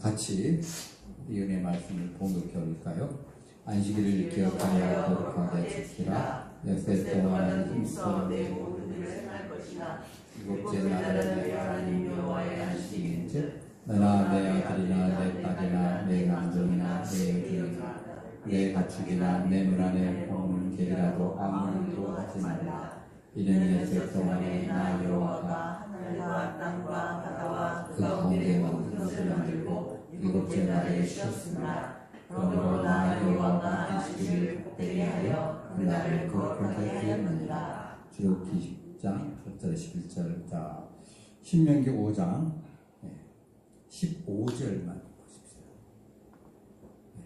같이 이 은혜 말씀을 봉독해 올릴까요? 안식일을 기억하여 거룩하게 지키라. 엿새 동안 힘써 내 모든 일을 행할 것이나 일곱째 날은 내 하나님 여호와의 안식일인즉 너나 내 아들이나 내 딸이나 내 남종이나 내 여종이나 내 가축이나 내 물 안에 먹는 개라도 아무 일도 하지 말라. 이는 엿새 동안에 나 여호와가 하늘과 땅과 바다와 그 가운데 모든 것을 만들고 일곱째 날에 쉬었습니다. 그러므로 나 여호와가 안식일을 복되게 하여 그날을 거룩하게 하였느니라. 출애굽기 10장 1절 11절. 자, 신명기 5장 15절만 보십시오.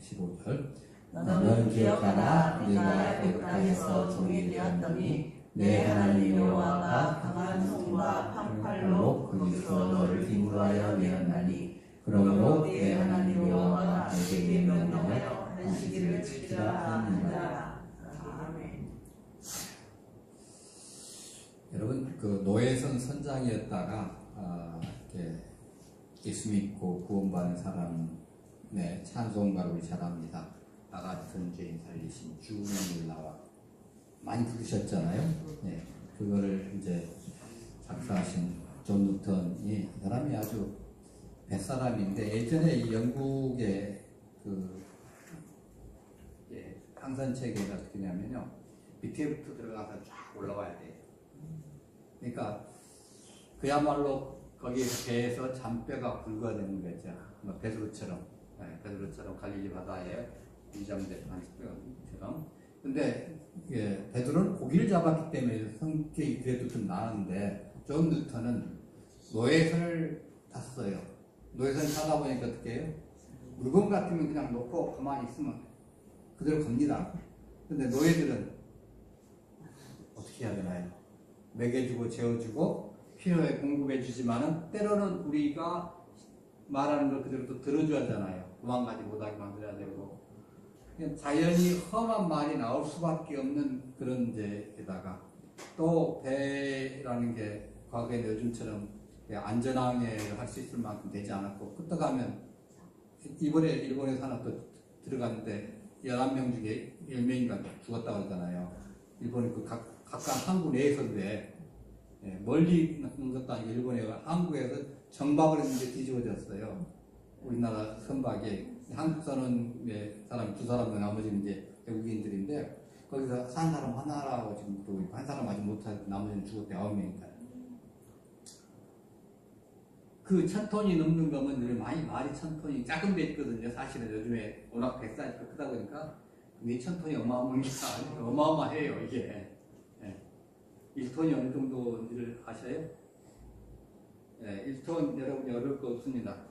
15절. 너는 기억하라. 네가 애굽 땅에서 종이 되었더니 내 하나님 여호와가 강한 손과 판팔로 거기서 너를 인도하여 내었나니 그러므로 내 하나님 여호와가 내게 명령하여 안식일을 지키라 하느니라. 여러분, 그 노예선 선장이었다가 예수 믿고 구원받은 사람의 찬송가를 우리 잘 압니다. 나 같은 죄인 살리신 주님을 나와 많이 부르셨잖아요. 네, 그거를 이제 작사하신 존 누턴이, 이 사람이 아주 뱃사람인데, 예전에 이 영국의 그 항선체계가 어떻게 냐면요, 밑에부터 들어가서 쫙 올라와야 돼요. 그러니까 그야말로 거기 배에서 잔뼈가 굵어지는 거죠. 뭐 베드로처럼, 베드로처럼 갈릴리 바다에 위장된 잔뼈처럼. 근데 베드로는 고기를 잡았기 때문에 성격이 그래도 좀 나은데, 존 뉴턴은 노예선을 탔어요. 노예선 타다 보니까 어떻게 해요? 물건 같으면 그냥 놓고 가만히 있으면 그대로 갑니다. 근데 노예들은 어떻게 해야 되나요? 먹여주고 재워주고 필요에 공급해주지만은 때로는 우리가 말하는 걸 그대로 또 들어줘야 하잖아요. 도망가지 못하게 만들어야 되고, 자연히 험한 말이 나올 수밖에 없는 그런 데다가 또 배라는 게 과거에 요즘처럼 안전항해를 할 수 있을 만큼 되지 않았고, 끄떡하면 이번에 일본에서 하나 또 들어갔는데 11명 중에 10명인가 죽었다고 그러잖아요. 일본이 그 각각 항구 내에서인데, 멀리 있는 것도 아니고 일본에 항구에서 정박을 했는데 뒤집어졌어요. 우리나라 선박에 한국선은 사람 2사람, 나머지는 이제 외국인들인데, 거기서 산 사람 하나라고 지금 또 한 사람 아직 못하고 나머지는 죽었대. 9명이니까. 그 1000톤이 넘는 거면 늘 많이 말이 1000톤이 작은 배 있거든요. 사실은 요즘에 워낙 백사이 크다 보니까 2000톤이 어마어마해요, 이게. 1톤이 어느 정도인지를 아셔요? 1톤 여러분이 어려울 거 없습니다.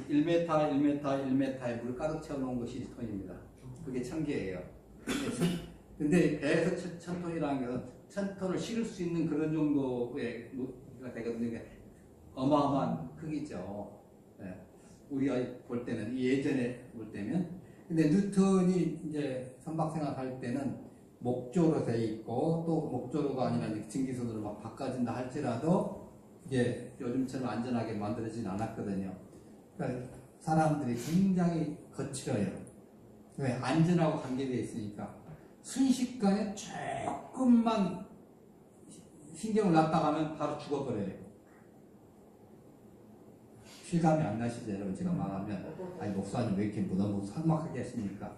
1m, 1m, 1m에 물 가득 채워놓은 것이 1톤입니다. 그게 1000개예요. 근데 배에서 1000톤이라는 것은 1000톤을 실을 수 있는 그런 정도의 무게가 되거든요. 어마어마한 크기죠. 우리가 볼 때는, 예전에 볼 때면. 근데 뉴턴이 이제 선박생활 할 때는 목조로 돼 있고, 또 목조로가 아니라 증기선으로 막 바꿔진다 할지라도 이게 요즘처럼 안전하게 만들어지진 않았거든요. 그러니까 사람들이 굉장히 거칠어요. 왜? 안전하고 관계되어 있으니까. 순식간에 조금만 신경을 놨다 가면 바로 죽어버려요. 실감이 안 나시죠, 여러분? 제가 말하면, 아니, 목사님 왜 이렇게 너무 삭막하게 하십니까?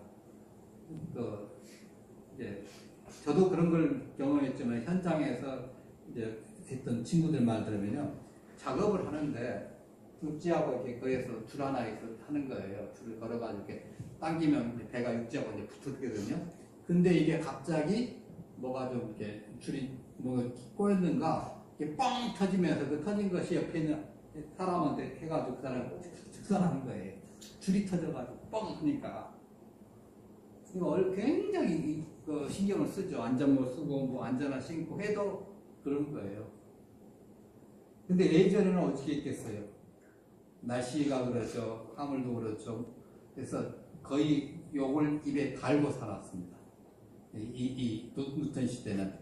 저도 그런 걸 경험했지만, 현장에서 이제 했던 친구들 말 들으면요, 작업을 하는데, 육지하고 이렇게 거기에서 줄 하나 하는 거예요. 줄을 걸어가지고 이렇게 당기면 배가 육지하고 이제 붙었거든요. 근데 이게 갑자기 뭐가 좀 이렇게 줄이 뭐가 꼬였는가, 이게 뻥 터지면서 그 터진 것이 옆에 있는 사람한테 해가지고 그 사람 즉사하는 거예요. 줄이 터져가지고 뻥 하니까. 이거 굉장히 신경을 쓰죠. 안전모 쓰고 뭐 안전화 신고 해도 그런 거예요. 근데 예전에는 어떻게 했겠어요? 날씨가 그렇죠. 화물도 그렇죠. 그래서 거의 욕을 입에 달고 살았습니다. 이 누턴 시대는.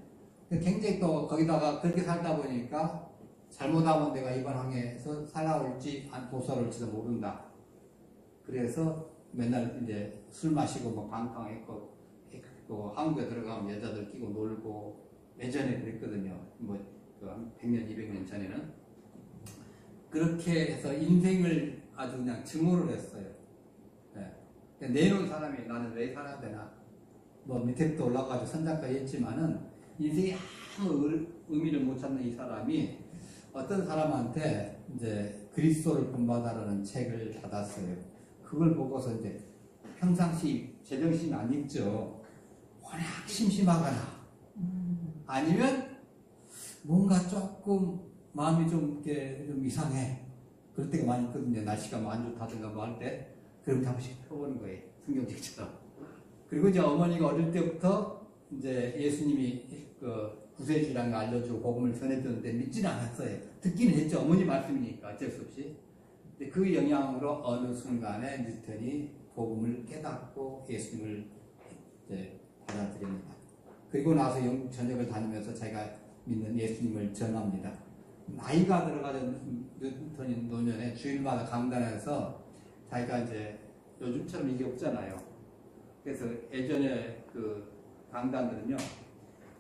굉장히 또 거기다가 그렇게 살다 보니까 잘못하면 내가 이번 항해에서 살아올지 도살올지도 모른다. 그래서 맨날 이제 술 마시고 뭐 방탕했고 또 한국에 들어가면 여자들 끼고 놀고 예전에 그랬거든요. 한 100년, 200년 전에는. 그렇게 해서 인생을 아주 그냥 증오를 했어요. 네. 내놓은 사람이 나는 왜 살아야 되나. 뭐 밑에부터 올라가서 선장까지 했지만은 인생에 아무 의미를 못 찾는 이 사람이 어떤 사람한테 이제 그리스도를 본받아라는 책을 받았어요. 그걸 보고서 이제 평상시 제정신이 안 읽죠. 워낙 심심하거나 아니면 뭔가 조금 마음이 좀 이상해. 그럴 때가 많이 있거든요. 날씨가 뭐 안 좋다든가 뭐 할 때. 그럼 한 번씩 펴보는 거예요. 성경책처럼. 그리고 이제 어머니가 어릴 때부터 이제 예수님이 그 구세주라는 걸 알려주고 복음을 전해줬는데 믿지는 않았어요. 듣기는 했죠. 어머니 말씀이니까 어쩔 수 없이. 근데 그 영향으로 어느 순간에 뉴턴이 복음을 깨닫고 예수님을 이제 받아들입니다. 그리고 나서 영국 전역을 다니면서 자기가 믿는 예수님을 전합니다. 나이가 들어가던 뉴턴이 노년에 주일마다 강단에서 자기가 이제 요즘처럼 이게 없잖아요. 그래서 예전에 그 강단들은요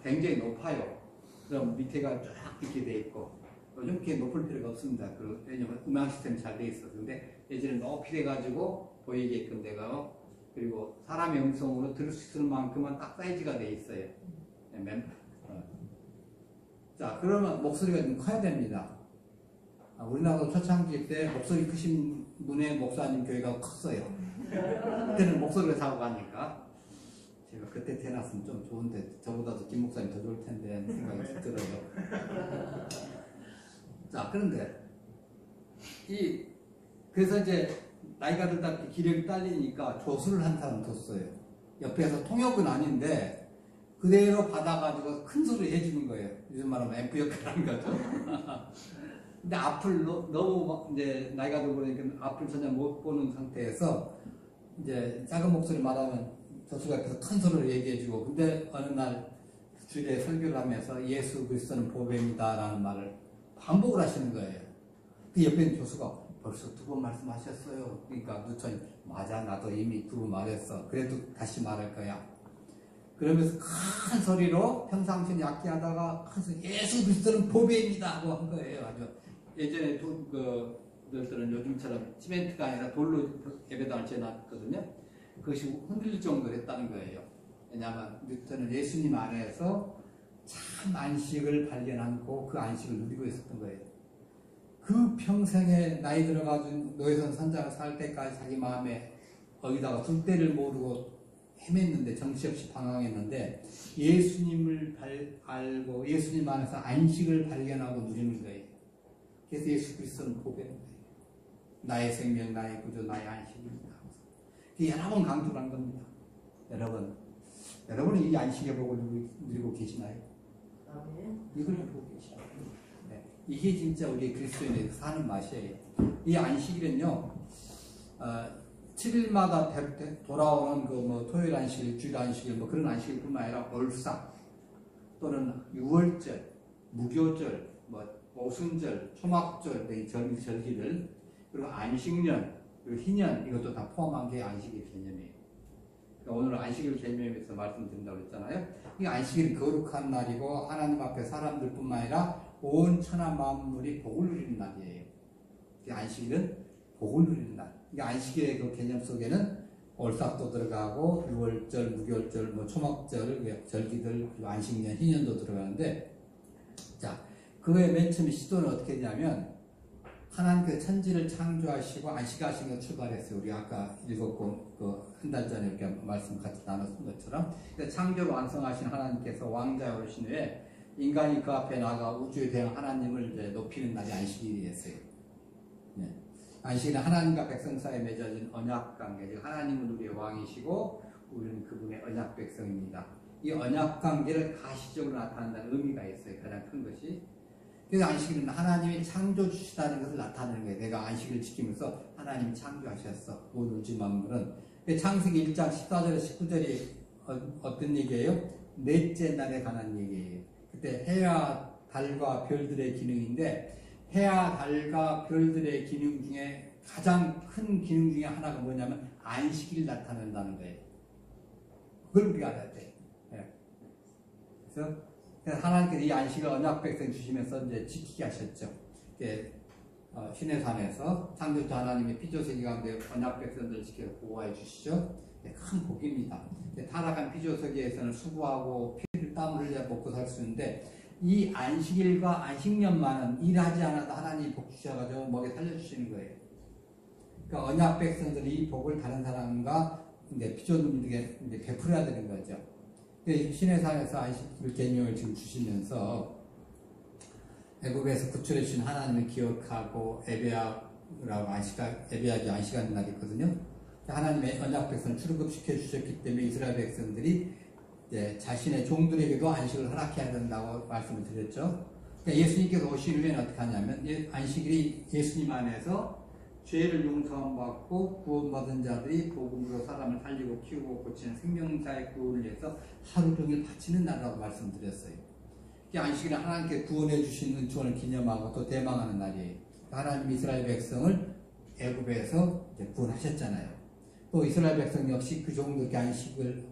굉장히 높아요. 그럼 밑에가 쫙 이렇게 돼 있고 요즘 그렇게 높을 필요가 없습니다. 왜냐면 음악 시스템이 잘 돼 있어서. 근데 예전에 높이 돼가지고 보이게끔 되고 그리고 사람의 음성으로 들을 수 있을 만큼만 딱 사이즈가 돼 있어요. 자, 그러면 목소리가 좀 커야 됩니다. 우리나라도 초창기 때 목소리 크신 분의 목사님 교회가 컸어요. 그때는 목소리가 자고 가니까 제가 그때 태어났으면 좀 좋은데 저보다도 김 목사님 더 좋을 텐데 하는 생각이 들어요. 자, 그런데 그래서 이제 나이가 들다 기력이 딸리니까 조수를 한 사람 뒀어요. 옆에서 통역은 아닌데 그대로 받아가지고 큰 소리 해주는 거예요. 요즘 말하면 앰프 역할을 하는 거죠. 근데 앞을 너무 이제 나이가 들고 그러니까 앞을 전혀 못 보는 상태에서 이제 작은 목소리 말하면 조수가 옆에서 큰 소리를 얘기해주고 근데 어느 날 주일에 설교를 하면서 예수 그리스도는 보배입니다라는 말을 반복을 하시는 거예요. 그 옆에 있는 교수가 벌써 2번 말씀하셨어요. 그러니까 누천이 맞아 나도 이미 2번 말했어. 그래도 다시 말할 거야. 그러면서 큰 소리로 평상시는 얕게 하다가 큰 소리 예수 그리스도는 보배입니다 하고 한 거예요. 아주 예전에 그들은 요즘처럼 시멘트가 아니라 돌로 예배당을 지어놨거든요. 그것이 흔들릴 정도로 했다는 거예요. 왜냐하면 뉴턴은 예수님 안에서 참 안식을 발견하고 그 안식을 누리고 있었던 거예요. 그 평생에 나이 들어가지고 노예선 선장을 살 때까지 자기 마음에 거기다가 둘 데를 모르고 헤맸는데 정신없이 방황했는데 예수님을 알고 예수님 안에서 안식을 발견하고 누리는 거예요. 그래서 예수 그리스도는 보배는 거예요. 나의 생명, 나의 구조, 나의 안식입니다. 여러 번 강조를 한 겁니다. 여러분은 이 안식의 복을 누리고 계시나요? 이걸 보고 계시나요? 네. 이게 진짜 우리 그리스도인에서 사는 맛이에요. 이 안식일은요, 7일마다 돌아오는 그 토요일 안식일, 주일 안식일, 그런 안식일뿐만 아니라 월삭 또는 6월절, 무교절, 오순절, 초막절 등 절기들 그리고 안식년, 그리고 희년 이것도 다 포함한 게 안식일 개념이에요. 그러니까 오늘 안식일 개념에 대해서 말씀드린다고 했잖아요. 이 안식일은 거룩한 날이고 하나님 앞에 사람들뿐만 아니라 온 천하 만물이 복을 누리는 날이에요. 이 안식일은 복을 누리는 날. 이 안식일의 그 개념 속에는 월삭도 들어가고 6월절, 무교절, 초막절, 절기들, 그리고 안식년, 희년도 들어가는데 자, 그거의 맨 처음에 시도는 어떻게 했냐면 하나님께서 천지를 창조하시고 안식하신 걸 출발했어요. 우리 아까 읽었고 한 달 전에 이렇게 말씀 같이 나눴던 것처럼 창조를 완성하신 하나님께서 왕자에 오르신 후에 인간이 그 앞에 나가 우주에 대한 하나님을 이제 높이는 날이 안식일이었어요. 네. 안식일은 하나님과 백성 사이에 맺어진 언약관계, 즉 하나님은 우리의 왕이시고 우리는 그분의 언약 백성입니다. 이 언약관계를 가시적으로 나타낸다는 의미가 있어요. 가장 큰 것이. 그래서 안식일은 하나님이 창조주시다는 것을 나타내는 거예요. 내가 안식일을 지키면서 하나님이 창조하셨어. 모든 우주 만물은. 창세기 1장 14절에 19절이 어떤 얘기예요? 넷째 날에 관한 얘기예요. 그때 해와 달과 별들의 기능인데 해와 달과 별들의 기능 중에 가장 큰 기능 중에 하나가 뭐냐면 안식일 나타낸다는 거예요. 그걸 우리가 알아야 돼. 예. 그래서 하나님께서 이 안식을 언약 백성 주시면서 이제 지키게 하셨죠. 시내산에서 창조주 하나님의 피조세계 가운데 언약 백성들을 지켜 보호해 주시죠. 큰 복입니다. 타락한 피조세계에서는 수고하고 피를 땀을 흘려 먹고 살 수 있는데 이 안식일과 안식년만은 일하지 않아도 하나님이 복 주셔가지고 먹여 살려주시는 거예요. 그러니까 언약 백성들이 이 복을 다른 사람과 피조물들에게 베풀어야 되는 거죠. 시내산에서 안식일 계명을 지금 주시면서 애굽에서 구출해 주신 하나님을 기억하고 예배하라고 예배하기 안식하는 날이 있거든요. 하나님의 언약 백성을 출애굽시켜 주셨기 때문에 이스라엘 백성들이 자신의 종들에게도 안식을 허락해야 된다고 말씀을 드렸죠. 그러니까 예수님께서 오신 후에는 어떻게 하냐면 안식일이 예수님 안에서 죄를 용서받고 구원받은 자들이 복음으로 사람을 살리고 키우고 고치는 생명사의 구원을 위해서 하루 종일 바치는 날이라고 말씀드렸어요. 안식일은 하나님께 구원해 주신 은총을 기념하고 또 대망하는 날이에요. 하나님 이스라엘 백성을 애굽에서 구원하셨잖아요. 또 이스라엘 백성 역시 그 종들에게 안식을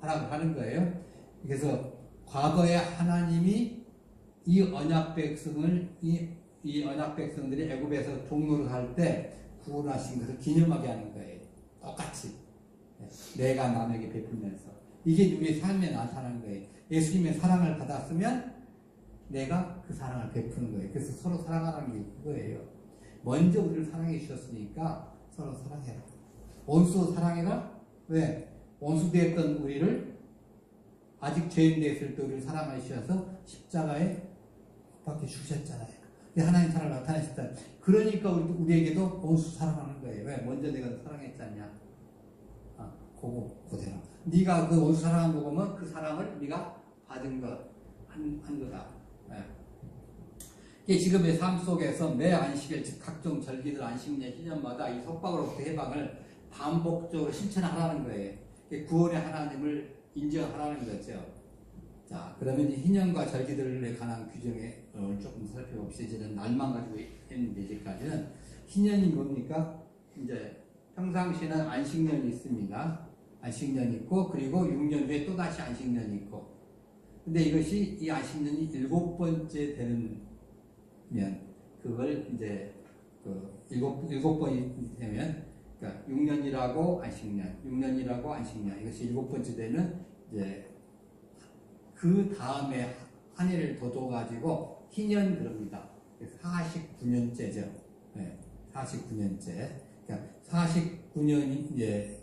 하라고 하는 거예요. 그래서 과거에 하나님이 이 언약 백성들이 애굽에서 종로를 할 때 구원하신 것을 기념하게 하는 거예요. 똑같이 내가 남에게 베풀면서 이게 우리의 삶에 나타나는 거예요. 예수님의 사랑을 받았으면 내가 그 사랑을 베푸는 거예요. 그래서 서로 사랑하라는 게 그거예요. 먼저 우리를 사랑해 주셨으니까 서로 사랑해라. 원수 사랑해라. 왜? 원수 되었던 우리를 아직 죄인 되었을 때 우리를 사랑하셔서 십자가에 밖에 죽으셨잖아요. 하나님 사랑을 나타내셨다. 그러니까 우리에게도 원수 사랑하는 거예요. 왜? 먼저 내가 사랑했지 않냐? 그대로. 네가 그 원수 사랑한 거 보면 그 사랑을 네가 받은 한 거다. 네. 지금의 삶 속에서 매 안식일, 즉 각종 절기들 안식년 희년마다 이 속박으로부터 해방을 반복적으로 실천하라는 거예요. 구원의 하나님을 인정하라는 거죠. 자, 그러면 희년과 절기들에 관한 규정에 조금 살펴봅시다. 이제는 날만 가지고 했는데 이제까지는 희년이 뭡니까? 이제 평상시에는 안식년이 있습니다. 안식년이 있고 그리고 6년 후에 또 다시 안식년이 있고. 근데 이것이 이 안식년이 7번째 되는 면 그걸 이제 일곱 번이 되면 그러니까 6년이라고 안식년, 6년이라고 안식년 이것이 7번째 되면 이제 그 다음에 한 해를 더 둬가지고 희년 그럽니다. 49년째죠. 네, 49년째. 그러니까 49년이 이제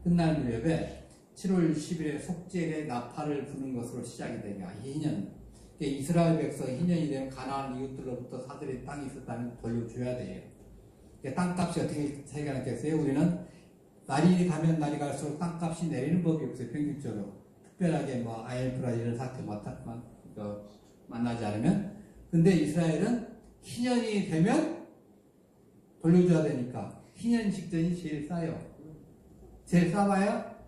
끝날 무렵에 7월 10일에 속죄의 나팔을 부는 것으로 시작이 되냐. 희년. 이스라엘 백성 희년이 되면 가나안 이웃들로부터 사들인 땅이 있었다면 돌려줘야 돼요. 땅값이 어떻게 차이가 났겠어요? 우리는 날이 가면 날이 갈수록 땅값이 내리는 법이 없어요. 평균적으로. 특별하게 IMF라 이런 사태 만나지 않으면. 근데 이스라엘은 희년이 되면 돌려줘야 되니까 희년 직전이 제일 싸요. 제일 싸봐야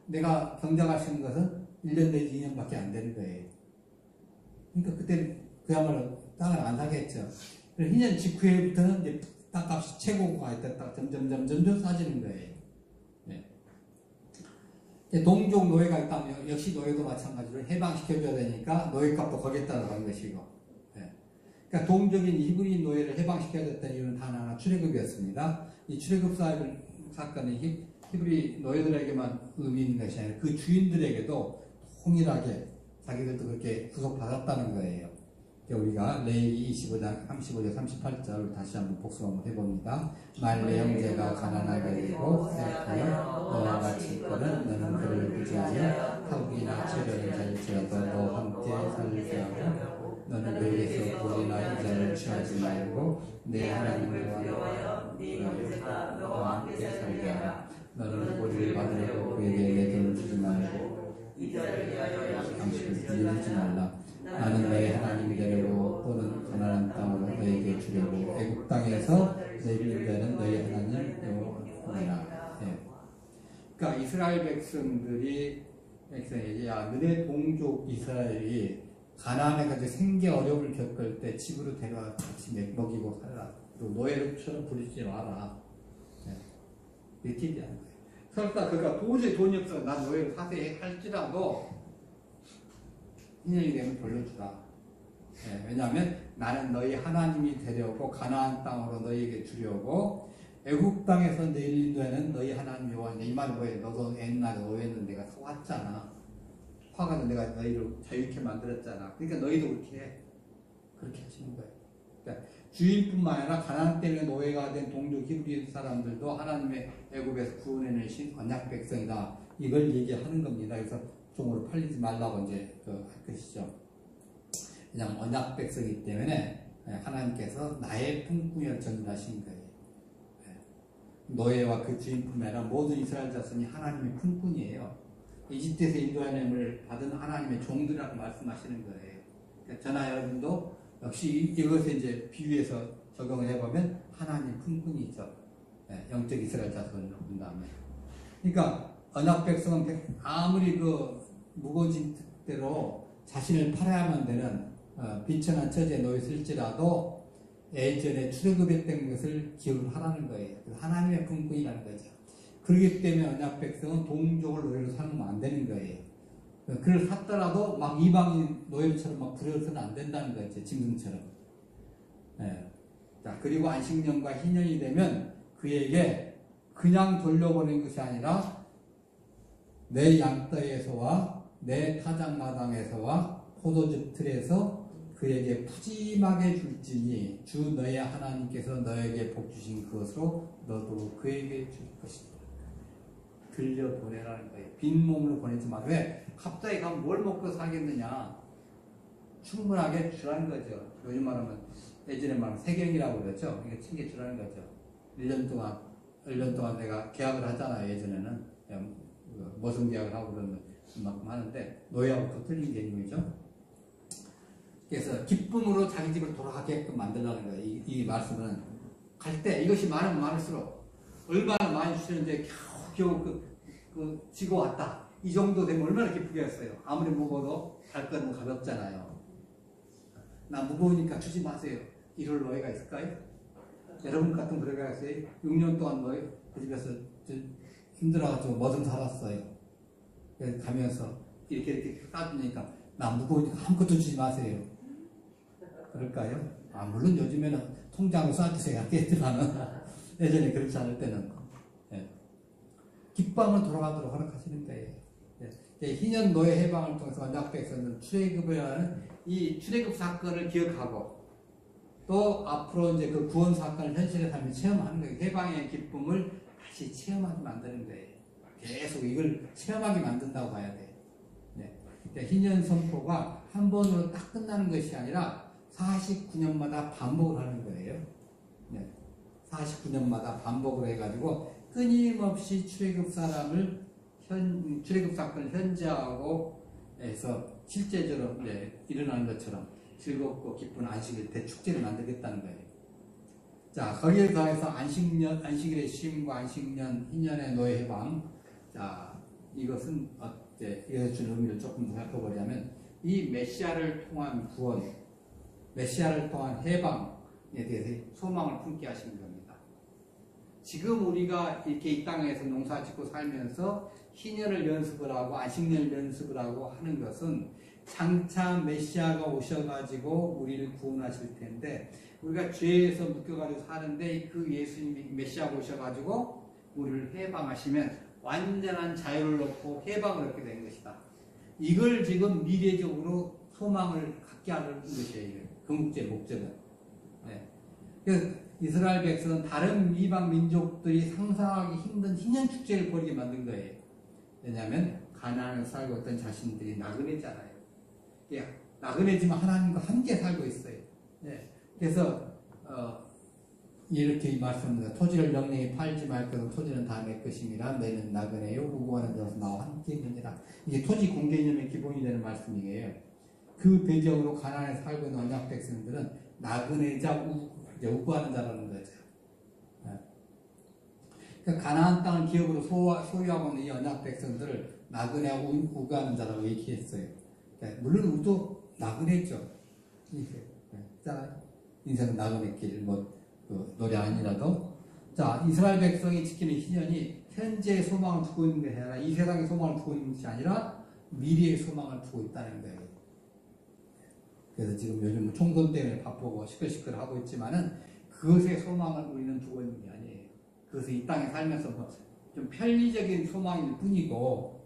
내가 경작할 수 있는 것은 1년 내지 2년밖에 안 되는 거예요. 그러니까 그때 그야말로 땅을 안 사겠죠. 그래서 희년 직후에부터는 이제 땅값이 최고가 있다. 점점 싸지는 거예요. 네. 동족 노예가 있다면 역시 노예도 마찬가지로 해방시켜줘야 되니까 노예값도 거기에 따라 가는 것이고. 네. 그러니까 동족인 히브리인 노예를 해방시켜야 됐던 이유는 단 하나 출애굽이었습니다. 이 출애굽 사건이 히브리 노예들에게만 의미 있는 것이 아니라 그 주인들에게도 동일하게 자기들도 그렇게 구속받았다는 거예요. 우리가 레위기 25장 35절 38절을 다시 한번 복습 한번 해봅니다. 만일 형제가 가난하게 되고 슬퍼요 너와 같이 있거든 너는 그를 구제하여 턱이나 체면을 잘지어도 너와 함께 살게 하고 너는 그에게서 불이나 이자를 취하지 말고 내 하나님을 위하여 네 형제가 너와 함께 살게 하라. 너는 보리를 받으려고 그에게 내 돈을 주지 말고 이자를 위하여 양식을 빌리지 말라. 나는 너의 하나님이 되려고 또는 가나안 땅으로 너에게 주려고 애굽 땅에서 내 이름되는 너의 하나님 여호와니라. 그러니까 이스라엘 백성들이 너네 동족 이스라엘이 가나안에 가서 생계 어려움을 겪을 때 집으로 데려와 같이 먹이고 살라. 그리고 노예처럼 부리지 마라. 이렇게 얘기하는 거예요. 설사 그가 도저히 돈이 없어 난 노예로 사세 할지라도 2년이 되면 돌려주라. 왜냐하면 나는 너희 하나님이 되려고 가나안 땅으로 너희에게 주려고 애국 땅에서 너희를 인도하는 너희 하나님 여호와니. 이 말은 뭐예요? 너도 옛날에 노예였는데 내가 속았잖아. 화가 나 내가 너희를 자유케 만들었잖아. 그러니까 너희도 그렇게 해. 그렇게 하시는 거예요. 그러니까 주인뿐만 아니라 가나안 때문에 노예가 된 동족 히브리 사람들도 하나님의 애굽에서 구원해내신 언약 백성이다. 이걸 얘기하는 겁니다. 그래서 종으로 팔리지 말라고 이제 할 것이죠. 그냥 언약 백성이기 때문에 하나님께서 나의 품꾼이라 정의하신 거예요. 노예와 그 주인뿐만 아니라 모든 이스라엘 자손이 하나님의 품꾼이에요. 이집트에서 인도하심을 받은 하나님의 종들이라고 말씀하시는 거예요. 그러니까 저나 여러분도 역시 이것에 이제 비유해서 적용을 해보면 하나님 품꾼이죠. 영적 이스라엘 자손을 본다면. 그러니까 언약 백성은 아무리 그 무거워진 뜻대로 자신을 팔아야만 되는 비천한 처지에 놓였을지라도 예전에 출애굽했던 것을 기억을 하라는 거예요. 하나님의 품꾼이라는 거죠. 그렇기 때문에 언약 백성은 동족을 노예로 삼으면 안 되는 거예요. 그를 샀더라도 막 이방인 노예처럼 막 부려서는 안 된다는 거죠. 짐승처럼. 자, 그리고 안식년과 희년이 되면 그에게 그냥 돌려보낸 것이 아니라 내 양떼에서와 내 타작마당에서와 포도즙 틀에서 그에게 푸짐하게 줄지니 주 너의 하나님께서 너에게 복 주신 그것으로 너도 그에게 줄 것이다. 들려보내라는 거예요. 빈 몸으로 보내지 마. 왜? 갑자기 가면 뭘 먹고 살겠느냐. 충분하게 주라는 거죠. 요즘 말하면 예전에 말하면 세경이라고 그러죠. 이게 챙겨주라는 거죠. 1년 동안 내가 계약을 하잖아요. 예전에는 머슴 계약을 하고 그러면 그만큼 하는데 노예하고 또 틀린 개념이죠. 그래서 기쁨으로 자기 집으로 돌아가게끔 만들라는 거예요. 이 말씀은 갈 때 이것이 많으면 많을수록 얼마나 많이 주시는데 겨우 지고 왔다. 이 정도 되면 얼마나 기쁘겠어요. 아무리 무거워도 발걸음은 가볍잖아요. 나 무거우니까 주지 마세요. 이럴 노예가 있을까요? 여러분 같은 노예가 있어요. 6년 동안 노예 그 집에서 힘들어가지고 뭐든 살았어요. 그래서 가면서 이렇게 따주니까 나 무거우니까 아무것도 주지 마세요. 그럴까요? 물론 요즘에는 통장으로 쏴주세요 하겠지만은 예전에 그렇지 않을 때는 기뻐하면 돌아가도록 허락하시는 거예요. 희년 노예 해방을 통해서 언약 백성들은 출애굽이라는 이 출애굽 사건을 기억하고 또 앞으로 이제 그 구원 사건을 현실에 삶에 체험하는 거예요. 해방의 기쁨을 다시 체험하게 만드는 거예요. 계속 이걸 체험하게 만든다고 봐야 돼요. 희년 선포가 한 번으로 딱 끝나는 것이 아니라 49년마다 반복을 하는 거예요. 49년마다 반복을 해가지고 끊임없이 출애굽 사건을 현재하고 해서 실제적으로 일어나는 것처럼 즐겁고 기쁜 안식일 대축제를 만들겠다는 거예요. 자, 거기에 더해서 안식일의 쉼과 안식년, 희년의 노예 해방. 자, 이것은 이것을 준 의미를 조금 더 살펴보자면 이 메시아를 통한 구원, 메시아를 통한 해방에 대해서 소망을 품게 하시는 겁니다. 지금 우리가 이렇게 이 땅에서 농사 짓고 살면서 희년을 연습을 하고 안식년을 연습을 하고 하는 것은 장차 메시아가 오셔가지고 우리를 구원하실 텐데 우리가 죄에서 묶여가지고 사는데 그 예수님이 메시아가 오셔가지고 우리를 해방하시면 완전한 자유를 얻고 해방을 얻게 되는 것이다. 이걸 지금 미래적으로 소망을 갖게 하는 것이에요. 건국제의 목적은. 그래서 이스라엘 백성은 다른 이방 민족들이 상상하기 힘든 희년 축제를 벌이게 만든 거예요. 왜냐하면 가나안에 살고 있던 자신들이 나그네잖아요. 나그네지만 하나님과 함께 살고 있어요. 그래서 이렇게 말씀합니다. 토지를 영영히 팔지 말 것은 토지는 다 내 것임이라 너희는 나그네요 우고하는 자로서 나와 함께 있느니라. 이게 토지 공개념의 기본이 되는 말씀이에요. 그 배경으로 가나안에 살고 있는 언약 백성들은 나그네자 우고하는 자라는 거죠. 그러니까 가나안 땅을 기업으로 소유하고 있는 이 언약 백성들을 나그네하고 우고하는 자라고 얘기했어요. 물론 우리도 나그네죠. 자, 인생은 나그네 길, 그 노래 아니라도. 자, 이스라엘 백성이 지키는 희년이 현재의 소망을 두고 있는 게 아니라 이 세상의 소망을 두고 있는 것이 아니라 미래의 소망을 두고 있다는 거예요. 그래서 지금 요즘 총선 때문에 바쁘고 시끌시끌하고 있지만은 그것의 소망을 우리는 두고 있는 게 아니에요. 그것은 이 땅에 살면서 좀 편리적인 소망일 뿐이고,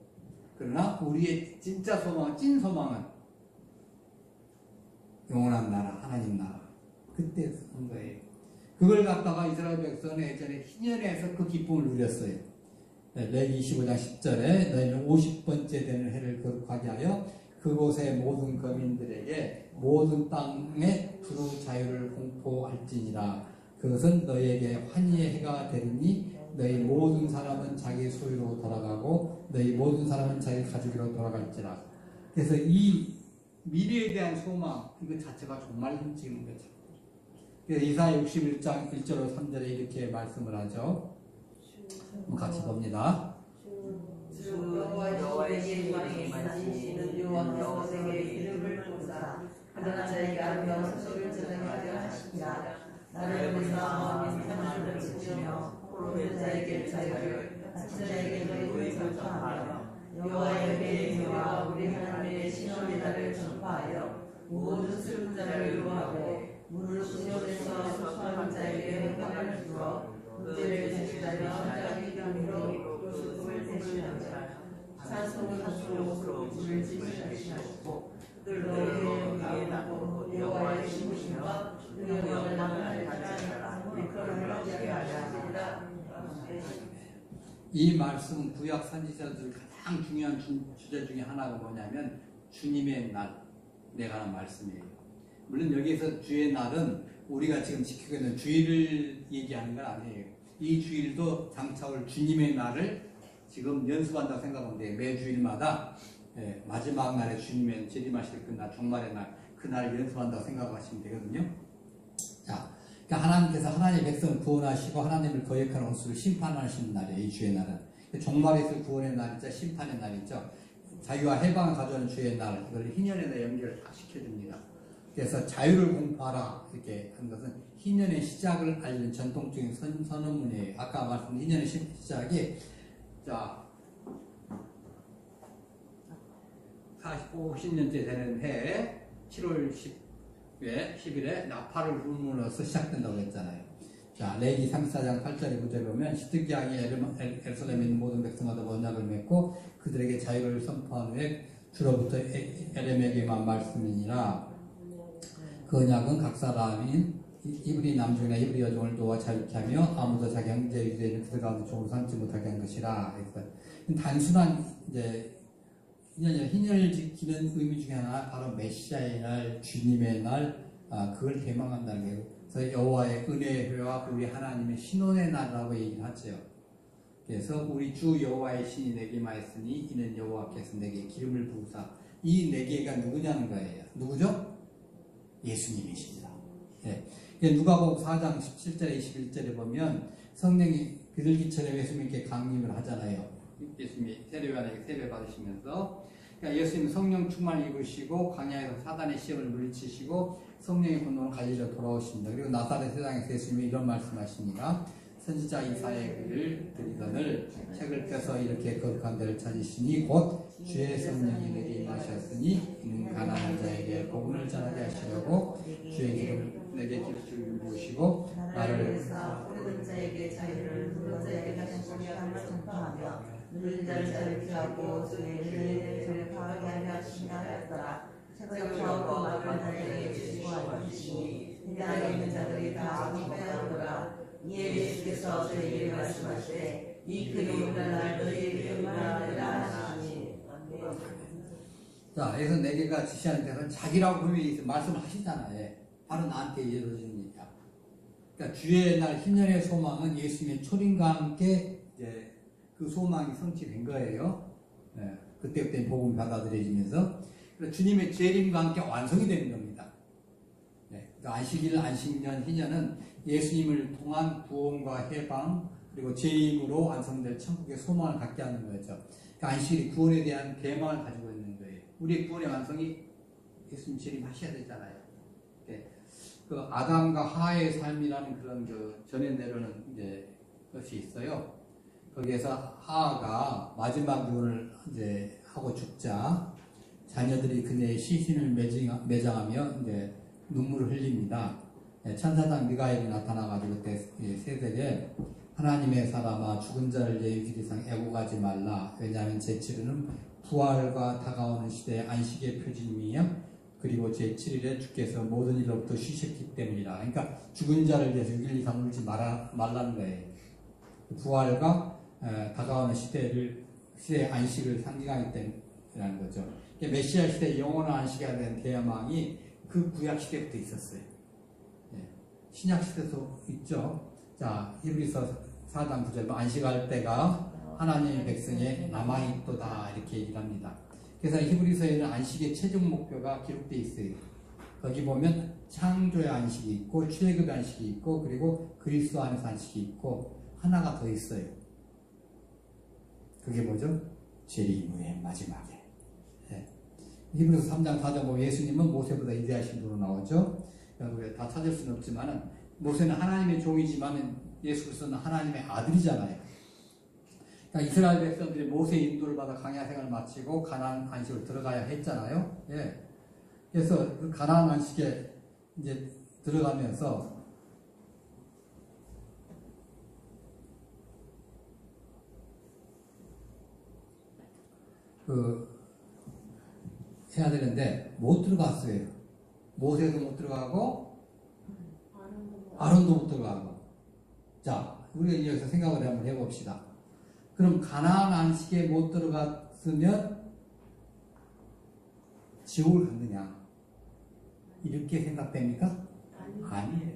그러나 우리의 진짜 소망, 찐 소망은 영원한 나라, 하나님 나라. 그때 온 거예요. 그걸 갖다가 이스라엘 백성은 예전에 희년에서 그 기쁨을 누렸어요. 레기 25장 10절에 너희는 50번째 되는 해를 거룩하게 하여 그곳의 모든 거민들에게 모든 땅의 두루 자유를 공포할지니라. 그것은 너희에게 환희의 해가 되리니 너희 모든 사람은 자기 소유로 돌아가고 너희 모든 사람은 자기 가족으로 돌아갈지라. 그래서 이 미래에 대한 소망, 이거 자체가 정말 힘쓰는 거죠. 그래서 이사야 61장 1절로 3절에 이렇게 말씀을 하죠. 같이 봅니다. 여호와의 영광이 만지시는 여호와께서 이름을 부르사 가난한 자에게 아름다운 소식을 전하게 하시니라. 나를 위해서 민감함을 지키며 포로된 자에게 자유를, 갇힌 자에게 너희를 전파하며 여호와의 명예와 우리 하나님의 신원의 날을 전파하여 모든 슬픈 자를 위로하고 무릎 시온에서 소소한 자에게 평안을 주어 문제를 대신하며 자기 이름으로 슬픔을 대신하며 찬송을 하시고 물을 지시하시고 너희의 위에 나고 여호와의 신부심과 영광을 나타내게 하시라. 그를 함께 하시리라. 이 말씀 구약 선지자들 가장 중요한 주제 중에 하나가 뭐냐면 주님의 날, 내가 하는 말씀이에요. 물론 여기에서 주의 날은 우리가 지금 지키고 있는 주일을 얘기하는 건 아니에요. 이 주일도 장차 올 주님의 날을 지금 연습한다고 생각하면 돼요. 매 주일마다 마지막 날에 주님의 재림하실 그날, 종말의 날, 그날을 연습한다고 생각하시면 되거든요. 자, 그러니까 하나님께서 하나님의 백성을 구원하시고 하나님을 거역하는 원수를 심판하시는 날이에요. 이 주의 날은. 종말에서 구원의 날이죠. 심판의 날이죠. 자유와 해방을 가져오는 주의 날, 이걸 희년에다 연결을 다 시켜줍니다. 그래서 자유를 공포하라 이렇게 한 것은 희년의 시작을 알리는 전통적인 선언문이에요. 아까 말씀드린 희년의 시작이 자 50년째 되는 해 7월 10일에 나팔을 불므로써 시작된다고 했잖아요. 자, 레기 34장 8절에 9절에 보면 시드기야이 예루살렘에 있는 모든 백성마다 언약을 맺고 그들에게 자유를 선포한 후에 주로부터 에렘에게만 말씀이니라. 그 언약은 각 사람인 이브리 남중이나 이브리 여종을 도와 자유케 하며 아무도 자기 형제 유대인을 그들 가운데 종으로 삼지 못하게 한 것이라. 단순한 이제 희년을 지키는 의미 중에 하나 바로 메시아의 날, 주님의 날, 그걸 대망한다는 거예요. 그래서 여호와의 은혜의 회와 우리 하나님의 신원의 날이라고 얘기를 하죠. 그래서 우리 주 여호와의 신이 내게 말했으니 이는 여호와께서 내게 기름을 부으사. 이 내게가 누구냐는 거예요. 누구죠? 예수님이십니다. 예. 누가복음 4장 17절에 21절에 보면 성령이 비둘기처럼 예수님께 강림을 하잖아요. 예수님이 세례요한에게 세례 받으시면서, 그러니까 예수님 성령 충만을 입으시고 광야에서 사단의 시험을 물리치시고 성령의 분노로 갈릴리로 돌아오십니다. 그리고 나사렛 세상에서 예수님이 이런 말씀하십니다. 선지자 이사야의 글을 드리거늘 책을 펴서 이렇게 거룩한 데를 찾으시니 곧 주의 성령이 내게 임하셨으니 이는 가난한 자에게 복음을 전하게 하시려고 주의 기름 내게 기름을 부으시고 나를 위해서 모든 자에게 자유를 누른 자에게 다시 공약함을 전파하며 누른 자를 자유케 하고 주의 은혜를 전파하게 하려 하시니라 하였더라. 책을 펴고 그 말을 자에게 주시고 하시니 이 땅에 있는 자들이 다 공부하노라. 이에 예수께서 저희에게 말씀하시되 이 글이 오늘날 너희에게 응하리라 하시니. 자, 그래서 내게가 지시하는 데는 자기라고 분명히 말씀을 하시잖아요. 바로 나한테 이루어집니다. 그러니까 주의 날 희년의 소망은 예수님의 초림과 함께 이제 그 소망이 성취된 거예요. 네, 그때부터 복음 받아들여지면서 주님의 재림과 함께 완성이 되는 겁니다. 네, 그러니까 안식일, 안식년, 희년은 예수님을 통한 구원과 해방 그리고 재림으로 완성될 천국의 소망을 갖게 하는 거죠. 그러니까 안식일이 구원에 대한 대망을 가지고 있는 거예요. 우리의 구원의 완성이 예수님 재림하셔야 되잖아요. 예. 그 아담과 하의 삶이라는 그런 그 전에 내려오는 이제 것이 있어요. 거기에서 하가 마지막 유언을 이제 하고 죽자 자녀들이 그녀의 시신을 매장하며 이제 눈물을 흘립니다. 예, 천사장 미가엘이 나타나가지고 그때 세대에 하나님의 사람아 죽은 자를 예유기리상 애고가지 말라. 왜냐하면 제7일은 부활과 다가오는 시대의 안식의 표징이며 그리고 제7일에 주께서 모든 일로부터 쉬셨기 때문이라. 그러니까 죽은 자를 위해서 6일 이상 울지 말라는 거예요. 부활과 다가오는 시대의 안식을 상징하기 때문이라는 거죠. 메시아 시대 영원한 안식에 대한 대망이 그 구약 시대부터 있었어요. 예. 신약 시대도 있죠. 자, 히브리서 4장 9절 안식할 때가 하나님의 백성에 남아있도다 이렇게 얘기를 합니다. 그래서 히브리서에는 안식의 최종 목표가 기록되어 있어요. 거기 보면 창조의 안식이 있고 출애굽의 안식이 있고 그리고 그리스도 안에서 안식이 있고 하나가 더 있어요. 그게 뭐죠? 재림 후의 마지막에. 예. 히브리서 3장 4장 보면 예수님은 모세보다 위대하신 분으로 나오죠. 여러분 다 찾을 수는 없지만은 모세는 하나님의 종이지만 예수 그리스도는 하나님의 아들이잖아요. 그러니까 이스라엘 백성들이 모세 인도를 받아 광야 생활을 마치고 가나안 안식으로 들어가야 했잖아요. 예. 그래서 그 가나안 안식에 이제 들어가면서 해야 되는데 못 들어갔어요. 모세도 못 들어가고 아론도 못 들어가고. 자, 우리가 여기서 생각을 한번 해봅시다. 그럼 가나안 안식에 못 들어갔으면 지옥을 갔느냐? 이렇게 생각됩니까? 아니에요.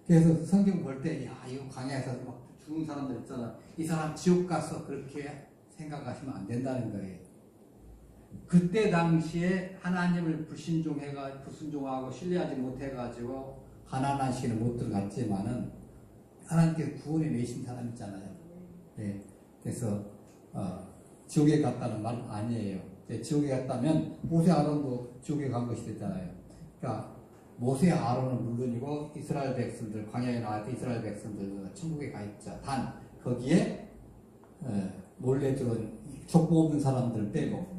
그래서 성경 볼 때, 야, 이거 광야에서 막 죽은 사람들 있잖아. 이 사람 지옥 갔어. 그렇게 생각하시면 안 된다는 거예요. 그때 당시에 하나님을 불순종하고 신뢰하지 못해가지고 가나안 안식에 못 들어갔지만은 하나님께서 구원해 내신 사람 있잖아요. 네. 그래서 지옥에 갔다는 말 아니에요. 지옥에 갔다면 모세 아론도 지옥에 간 것이 됐잖아요. 그러니까 모세 아론은 물론이고 이스라엘 백성들 광야에 나왔던 이스라엘 백성들 천국에 가 있죠. 단 거기에 몰래 들어온 족보 없는 사람들 빼고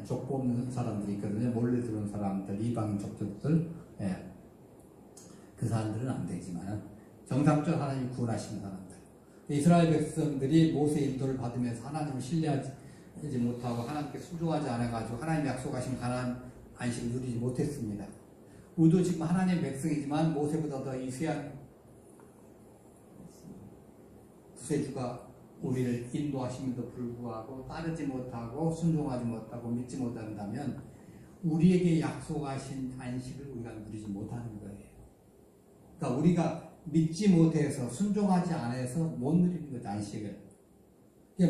족보 없는 사람들이 있거든요. 몰래 들어온 사람들 이방인 족속들 그 사람들은 안 되지만 정상적으로 하나님 구원하시는 사람들 이스라엘 백성들이 모세 인도를 받으면서 하나님을 신뢰하지 못하고 하나님께 순종하지 않아가지고 하나님 약속하신 가나안 안식을 누리지 못했습니다. 우리도 지금 하나님의 백성이지만 모세보다 더 이세한 구세주가 우리를 인도하심에도 불구하고 따르지 못하고 순종하지 못하고 믿지 못한다면 우리에게 약속하신 안식을 우리가 누리지 못하는 거예요. 그러니까 우리가 믿지 못해서 순종하지 않아서 못 누리는 거죠, 안식을.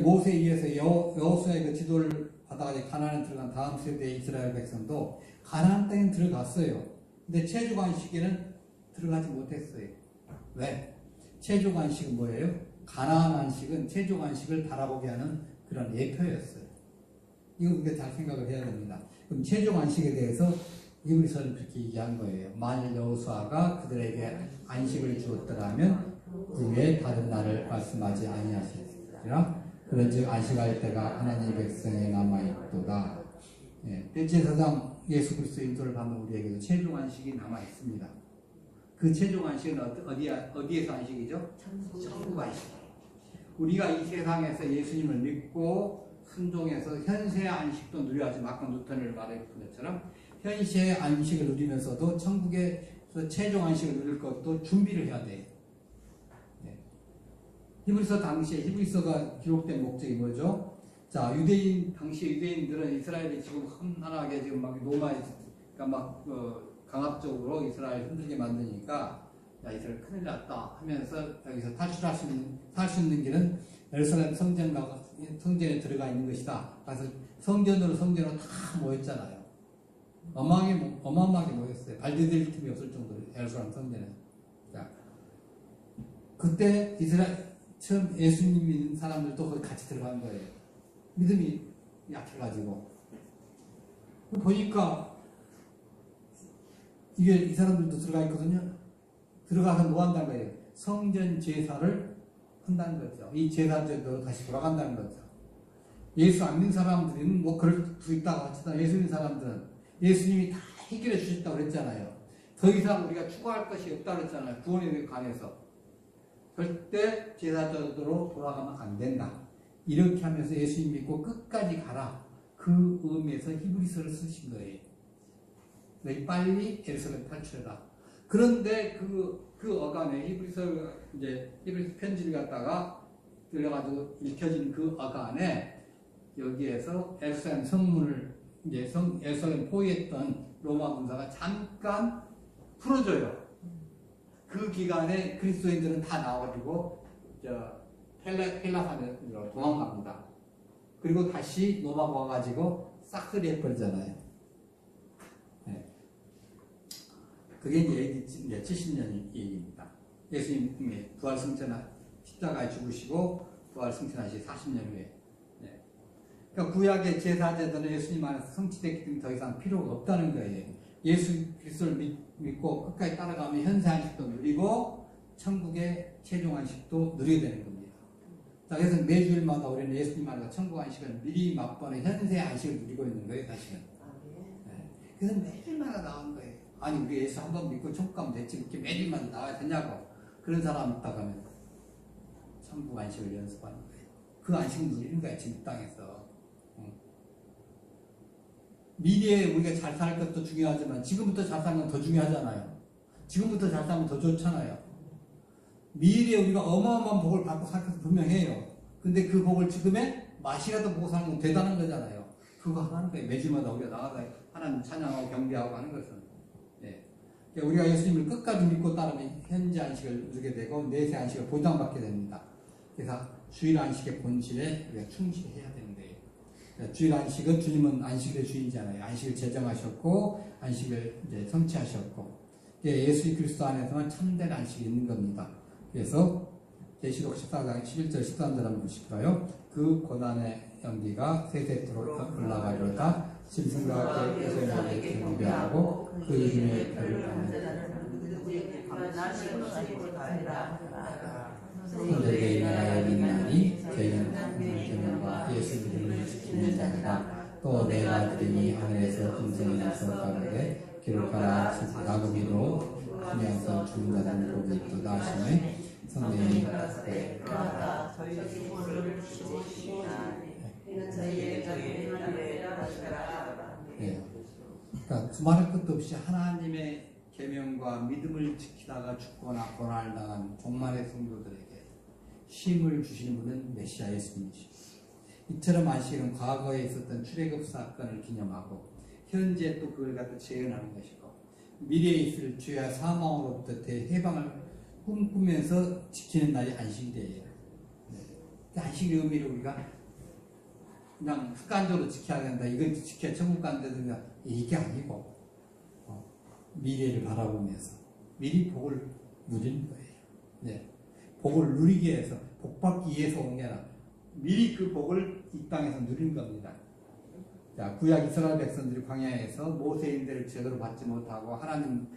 모세에 의해서 여호수아의 그 지도를 받아가지고 가나안에 들어간 다음 세대의 이스라엘 백성도 가나안 땅에 들어갔어요. 근데 최종 안식에는 들어가지 못했어요. 왜? 최종 안식은 뭐예요? 가나안 안식은 최종 안식을 바라보게 하는 그런 예표였어요. 이거 우리가 잘 생각을 해야 됩니다. 그럼 최종 안식에 대해서 히브리서는 그렇게 얘기한 거예요. 만일 여호수아가 그들에게 안식을 주었더라면 그 외에 다른 날을 말씀하지 아니하시리라. 그런즉 안식할 때가 하나님의 백성에 남아있도다. 대제사장 예수 그리스도의 인도를 받는 우리에게도 최종 안식이 남아 있습니다. 그 최종 안식은 어디에서 안식이죠? 천국 안식. 우리가 이 세상에서 예수님을 믿고 순종해서 현세의 안식도 누려야지. 아까 누턴을 말했던 것처럼 현세의 안식을 누리면서도 천국에서 최종 안식을 누릴 것도 준비를 해야 돼요. 히브리서 당시에 히브리서가 기록된 목적이 뭐죠? 자, 당시 유대인들은 이스라엘이 지금 험난하게 지금 막 그러니까 막 강압적으로 이스라엘 힘들게 만드니까 야, 이스라엘 큰일 났다 하면서 여기서 살 수 있는 길은 예루살렘 성전에 들어가 있는 것이다. 그래서 성전으로 다 모였잖아요. 어마어마하게 모였어요. 발디딜 틈이 없을 정도로 예루살렘 성전에. 자, 그때 처음 예수님 믿는 사람들도 거기 같이 들어간 거예요. 믿음이 약해가지고. 보니까 이게 이 사람들도 들어가 있거든요. 들어가서 뭐 한다는 거예요? 성전 제사를 한다는 거죠. 이 제사제도 다시 돌아간다는 거죠. 예수 안 믿는 사람들은 뭐 그럴 수 있다고 하지만 예수 믿는 사람들은 예수님이 다 해결해 주셨다고 그랬잖아요. 더 이상 우리가 추구할 것이 없다고 그랬잖아요. 구원에 관해서. 절대 제사제도로 돌아가면 안 된다. 이렇게 하면서 예수님 믿고 끝까지 가라. 그 의미에서 히브리서를 쓰신 거예요. 너희 빨리 예루살렘 탈출해라. 그런데 그 어간에 히브리서 편지를 갖다가 들려가지고 읽혀진 그 어간에 여기에서 예루살렘 성문을 예루살렘 포위했던 로마 군사가 잠깐 풀어줘요. 그 기간에 그리스도인들은 다 나와가지고 헬라산으로 도망갑니다. 그리고 다시 로마가 와가지고 싹쓸이 해버리잖아요. 네. 그게 이제 70년 얘기입니다. 예수님이 부활 승천하 십자가에 죽으시고 부활 승천하시 40년 후에. 네. 그러니까 구약의 제사제도는 예수님 안에서 성취됐기 때문에 더 이상 필요가 없다는 거예요. 예수 그리스도를 믿고 끝까지 따라가면 현세 안식도 누리고 천국의 최종 안식도 누리게 되는 겁니다. 자, 그래서 매주일마다 우리는 예수님 안에서 천국 안식을 미리 맛보는 현세 안식을 누리고 있는 거예요, 사실은. 네. 그래서 매일마다 나오는 거예요. 아니, 우리 예수 한 번 믿고 천국 가면 됐지, 이렇게 매일마다 나와야 되냐고. 그런 사람 있다고 하면 천국 안식을 연습하는 거예요. 그 안식을 누리는 거예요, 지금 땅에서. 미래에 우리가 잘 살 것도 중요하지만 지금부터 잘 사는 건 더 중요하잖아요. 지금부터 잘 살면 더 좋잖아요. 미래에 우리가 어마어마한 복을 받고 살 것은 분명해요. 근데 그 복을 지금의 맛이라도 보고 사는 건 대단한 거잖아요. 그거 하는 거예요. 매주마다 우리가 나가서 하나님 찬양하고 경배하고 하는 것은. 네. 그러니까 우리가 예수님을 끝까지 믿고 따르면 현재 안식을 누리게 되고 내세 안식을 보장받게 됩니다. 그래서 주일 안식의 본질에 우리가 충실해야 되는 거예요. 주일 안식은 주님은 안식의 주인이잖아요. 안식을 제정하셨고 안식을 이제 성취하셨고 예수 그리스도 안에서만 참된 안식이 있는 겁니다. 그래서 계시록 14장 11절 13절 한번 보실까요? 그 고난의 연기가 세세토록 올라가리로다. 짐승과 깨끗하게 경배하고 그 이름의 별을 받는 너희에게 나라의 민나니 저희는 하나님의 계명과 예수 이름을 지키는 자니라. 또 내가 들으니 하늘에서 음성이 나서 가로되 기록하라. 나그미로 하면서 죽은 자들은 복이 있도다 하시네. 성령이 가라사대 그러나 저희 부모를 주시옵시나 이는 저희의 자비를 하시라. 그러니까 말할 것도 없이 하나님의 계명과 믿음을 지키다가 죽거나 고난을 당한 종말의 성도들에게 쉼을 주시는 분은 메시아 예수님이시죠. 이처럼 안식은 과거에 있었던 출애굽 사건을 기념하고 현재 또 그걸 갖다 재현하는 것이고 미래에 있을 죄와 사망으로부터 대해방을 꿈꾸면서 지키는 날이 안식일이에요. 네. 안식일 의미를 우리가 그냥 습관적으로 지켜야 된다. 이건 지켜야 천국 간다든가 이게 아니고 미래를 바라보면서 미리 복을 누리는 거예요. 네. 복을 누리기 위해서 복받기 위해서 온 게 아니라 미리 그 복을 이 땅에서 누리는 겁니다. 자, 구약 이스라엘 백성들이 광야에서 모세의 인대를 제대로 받지 못하고 하나님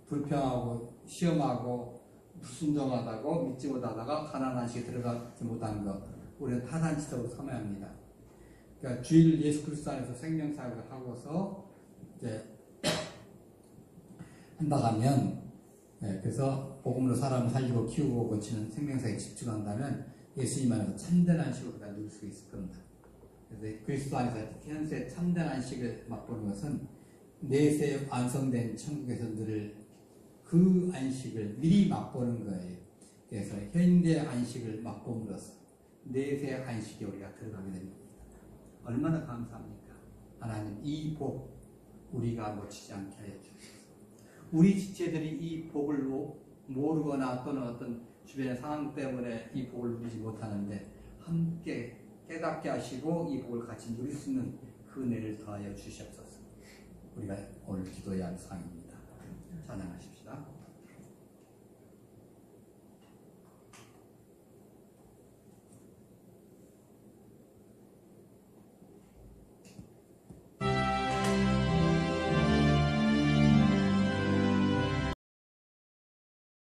불평하고 시험하고 불순종하다고 믿지 못하다가 가나안 안식에 들어가지 못한 것 우리는 타산지적으로 삼아야 합니다. 그러니까 주일 예수 그리스도 안에서 생명사역을 하고서 이제 한다 하면 그래서 복음으로 사람을 살리고 키우고 고치는 생명사역에 집중한다면 예수님 안에서 참된 안식을 우리가 누릴 수 있을 겁니다. 그래서 그리스도 안에서 현세 참된 안식을 맛보는 것은 내세 완성된 천국에서 늘 그 안식을 미리 맛보는 거예요. 그래서 현대 안식을 맛봄으로써 내세 안식에 우리가 들어가게 됩니다. 얼마나 감사합니까? 하나님 이 복 우리가 놓치지 않게 하여 주옵소서. 우리 지체들이 이 복을 모르거나 또는 어떤 주변의 상황 때문에 이 복을 누리지 못하는데 함께 깨닫게 하시고 이 복을 같이 누릴 수 있는 그 은혜를 더하여 주시옵소서. 우리가 오늘 기도해야 할 사항입니다. 찬양하십시오.